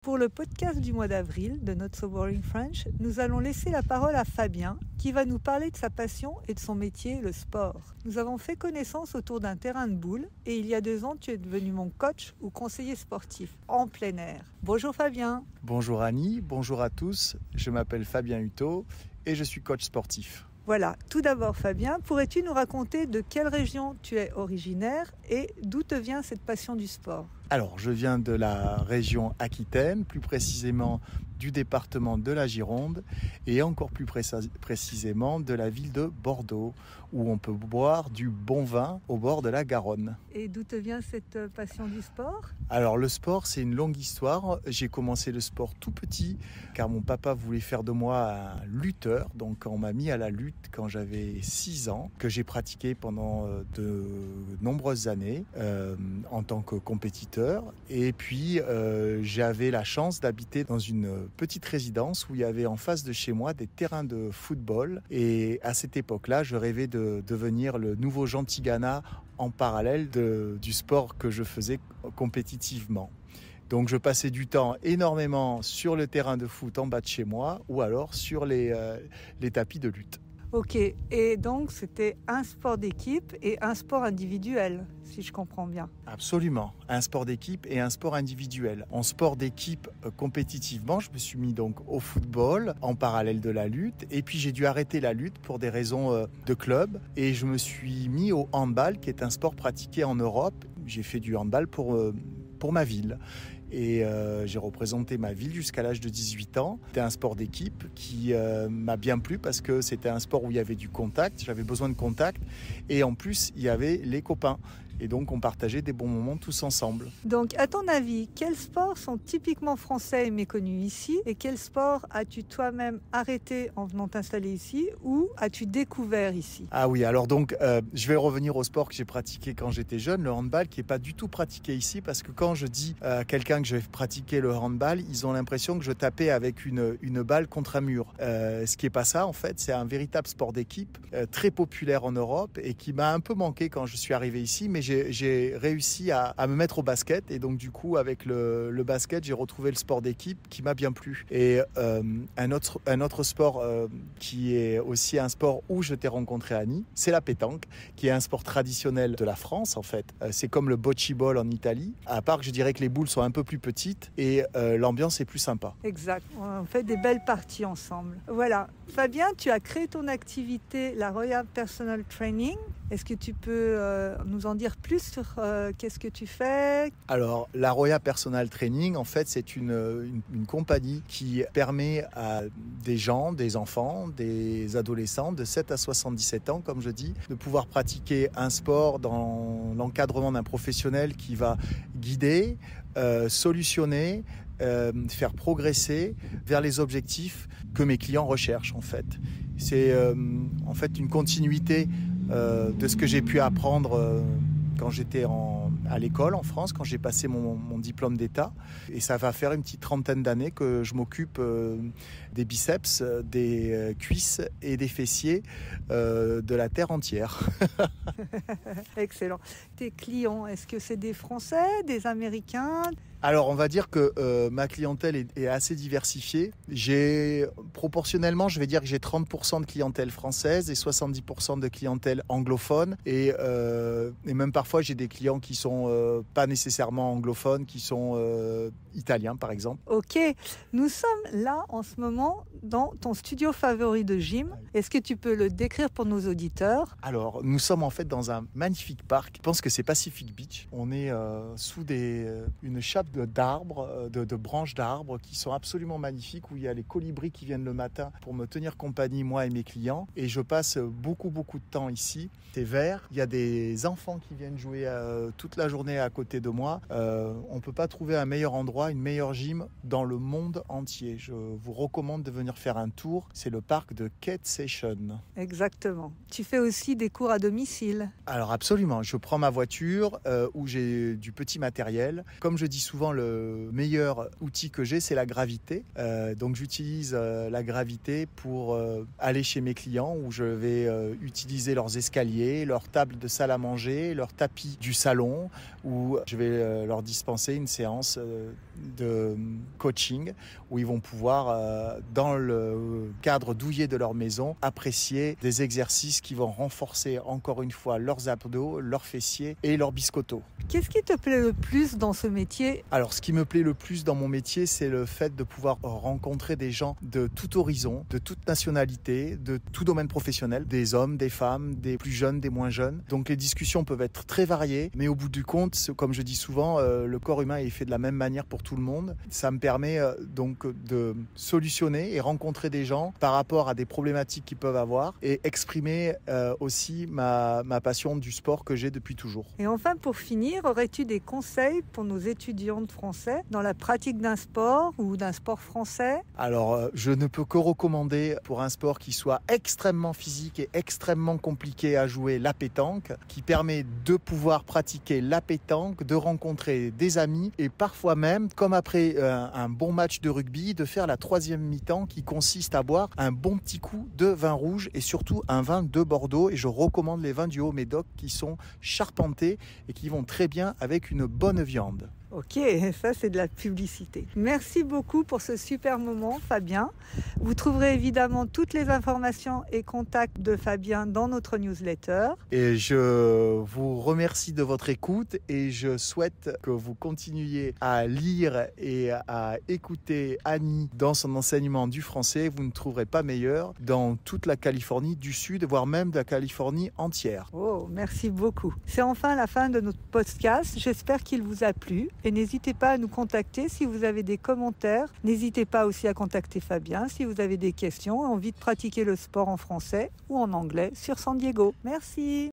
Pour le podcast du mois d'avril de Not So Boring French, nous allons laisser la parole à Fabien qui va nous parler de sa passion et de son métier, le sport. Nous avons fait connaissance autour d'un terrain de boules et il y a 2 ans, tu es devenu mon coach ou conseiller sportif en plein air. Bonjour Fabien. Bonjour Annie, bonjour à tous. Je m'appelle Fabien Hutto et je suis coach sportif. Voilà, tout d'abord Fabien, pourrais-tu nous raconter de quelle région tu es originaire et d'où te vient cette passion du sport ? Alors, je viens de la région Aquitaine, plus précisément du département de la Gironde et encore plus précisément de la ville de Bordeaux, où on peut boire du bon vin au bord de la Garonne. Et d'où te vient cette passion du sport ? Alors, le sport, c'est une longue histoire. J'ai commencé le sport tout petit, car mon papa voulait faire de moi un lutteur. Donc, on m'a mis à la lutte quand j'avais 6 ans, que j'ai pratiqué pendant de nombreuses années en tant que compétiteur. Et puis, j'avais la chance d'habiter dans une petite résidence où il y avait en face de chez moi des terrains de football. Et à cette époque-là, je rêvais de devenir le nouveau Jean Tigana en parallèle du sport que je faisais compétitivement. Donc je passais du temps énormément sur le terrain de foot en bas de chez moi ou alors sur les tapis de lutte. Ok, et donc c'était un sport d'équipe et un sport individuel, si je comprends bien. Absolument, un sport d'équipe et un sport individuel. En sport d'équipe, compétitivement, je me suis mis donc au football en parallèle de la lutte et puis j'ai dû arrêter la lutte pour des raisons de club et je me suis mis au handball qui est un sport pratiqué en Europe. J'ai fait du handball pour ma ville. Et j'ai représenté ma ville jusqu'à l'âge de 18 ans. C'était un sport d'équipe qui m'a bien plu parce que c'était un sport où il y avait du contact, j'avais besoin de contact et en plus il y avait les copains. Et donc on partageait des bons moments tous ensemble. Donc à ton avis, quels sports sont typiquement français et méconnus ici et quels sports as-tu toi-même arrêté en venant t'installer ici ou as-tu découvert ici ? Ah oui, alors donc je vais revenir au sport que j'ai pratiqué quand j'étais jeune, le handball, qui n'est pas du tout pratiqué ici parce que quand je dis à quelqu'un que je vais pratiquer le handball, ils ont l'impression que je tapais avec une balle contre un mur. Ce qui n'est pas ça en fait, c'est un véritable sport d'équipe très populaire en Europe et qui m'a un peu manqué quand je suis arrivé ici, mais j'ai réussi à me mettre au basket et donc du coup avec le basket j'ai retrouvé le sport d'équipe qui m'a bien plu. Et un autre sport qui est aussi un sport où je t'ai rencontré Annie, c'est la pétanque, qui est un sport traditionnel de la France en fait. C'est comme le bocce ball en Italie, à part que je dirais que les boules sont un peu plus petites et l'ambiance est plus sympa. Exact, on fait des belles parties ensemble. Voilà, Fabien, tu as créé ton activité, la Roya Personal Training. Est-ce que tu peux nous en dire plus sur qu'est-ce que tu fais ? Alors, la Roya Personal Training, en fait, c'est une compagnie qui permet à des gens, des enfants, des adolescents de 7 à 77 ans, comme je dis, de pouvoir pratiquer un sport dans l'encadrement d'un professionnel qui va guider, solutionner, faire progresser vers les objectifs que mes clients recherchent, en fait. C'est en fait une continuité de ce que j'ai pu apprendre quand j'étais à l'école en France, quand j'ai passé mon diplôme d'État. Et ça va faire une petite 30aine d'années que je m'occupe des biceps, des cuisses et des fessiers de la terre entière. Excellent. Tes clients, est-ce que c'est des Français, des Américains ? Alors, on va dire que ma clientèle est assez diversifiée. Proportionnellement, je vais dire que j'ai 30% de clientèle française et 70% de clientèle anglophone. Et même parfois, j'ai des clients qui sont pas nécessairement anglophones, qui sont italiens, par exemple. Ok, nous sommes là en ce moment dans ton studio favori de gym. Est-ce que tu peux le décrire pour nos auditeurs ? Alors, nous sommes en fait dans un magnifique parc. Je pense que c'est Pacific Beach. On est sous une chape d'arbres, de branches d'arbres qui sont absolument magnifiques, où il y a les colibris qui viennent le matin pour me tenir compagnie, moi et mes clients. Et je passe beaucoup de temps ici. C'est vert. Il y a des enfants qui viennent jouer toute la journée à côté de moi. On ne peut pas trouver un meilleur endroit, une meilleure gym dans le monde entier. Je vous recommande de venir faire un tour. C'est le parc de Kate Station. Exactement. Tu fais aussi des cours à domicile. Alors absolument. Je prends ma voiture où j'ai du petit matériel. Comme je dis souvent, le meilleur outil que j'ai, c'est la gravité. Donc j'utilise la gravité pour aller chez mes clients où je vais utiliser leurs escaliers, leur table de salle à manger, leur tapis du salon, où je vais leur dispenser une séance de coaching où ils vont pouvoir, dans le cadre douillet de leur maison, apprécier des exercices qui vont renforcer encore une fois leurs abdos, leurs fessiers et leurs biscottos. Qu'est-ce qui te plaît le plus dans ce métier? Alors, ce qui me plaît le plus dans mon métier, c'est le fait de pouvoir rencontrer des gens de tout horizon, de toute nationalité, de tout domaine professionnel, des hommes, des femmes, des plus jeunes, des moins jeunes. Donc les discussions peuvent être très variées, mais au bout du compte, comme je dis souvent, le corps humain est fait de la même manière pour tout le monde. Ça me permet donc de solutionner et rencontrer des gens par rapport à des problématiques qu'ils peuvent avoir et exprimer aussi ma passion du sport que j'ai depuis toujours. Et enfin, pour finir, aurais-tu des conseils pour nos étudiants de français dans la pratique d'un sport ou d'un sport français? Alors, je ne peux que recommander pour un sport qui soit extrêmement physique et extrêmement compliqué à jouer, la pétanque, qui permet de pouvoir pratiquer la pétanque, de rencontrer des amis et parfois même, comme après un bon match de rugby, de faire la troisième mi-temps qui consiste à boire un bon petit coup de vin rouge et surtout un vin de Bordeaux. Et je recommande les vins du Haut-Médoc qui sont charpentés et qui vont très bien avec une bonne viande. Ok, ça c'est de la publicité. Merci beaucoup pour ce super moment, Fabien. Vous trouverez évidemment toutes les informations et contacts de Fabien dans notre newsletter. Et je vous remercie de votre écoute et je souhaite que vous continuiez à lire et à écouter Annie dans son enseignement du français. Vous ne trouverez pas meilleur dans toute la Californie du Sud, voire même de la Californie entière. Oh, merci beaucoup. C'est enfin la fin de notre podcast. J'espère qu'il vous a plu. Et n'hésitez pas à nous contacter si vous avez des commentaires. N'hésitez pas aussi à contacter Fabien si vous avez des questions et envie de pratiquer le sport en français ou en anglais sur San Diego. Merci.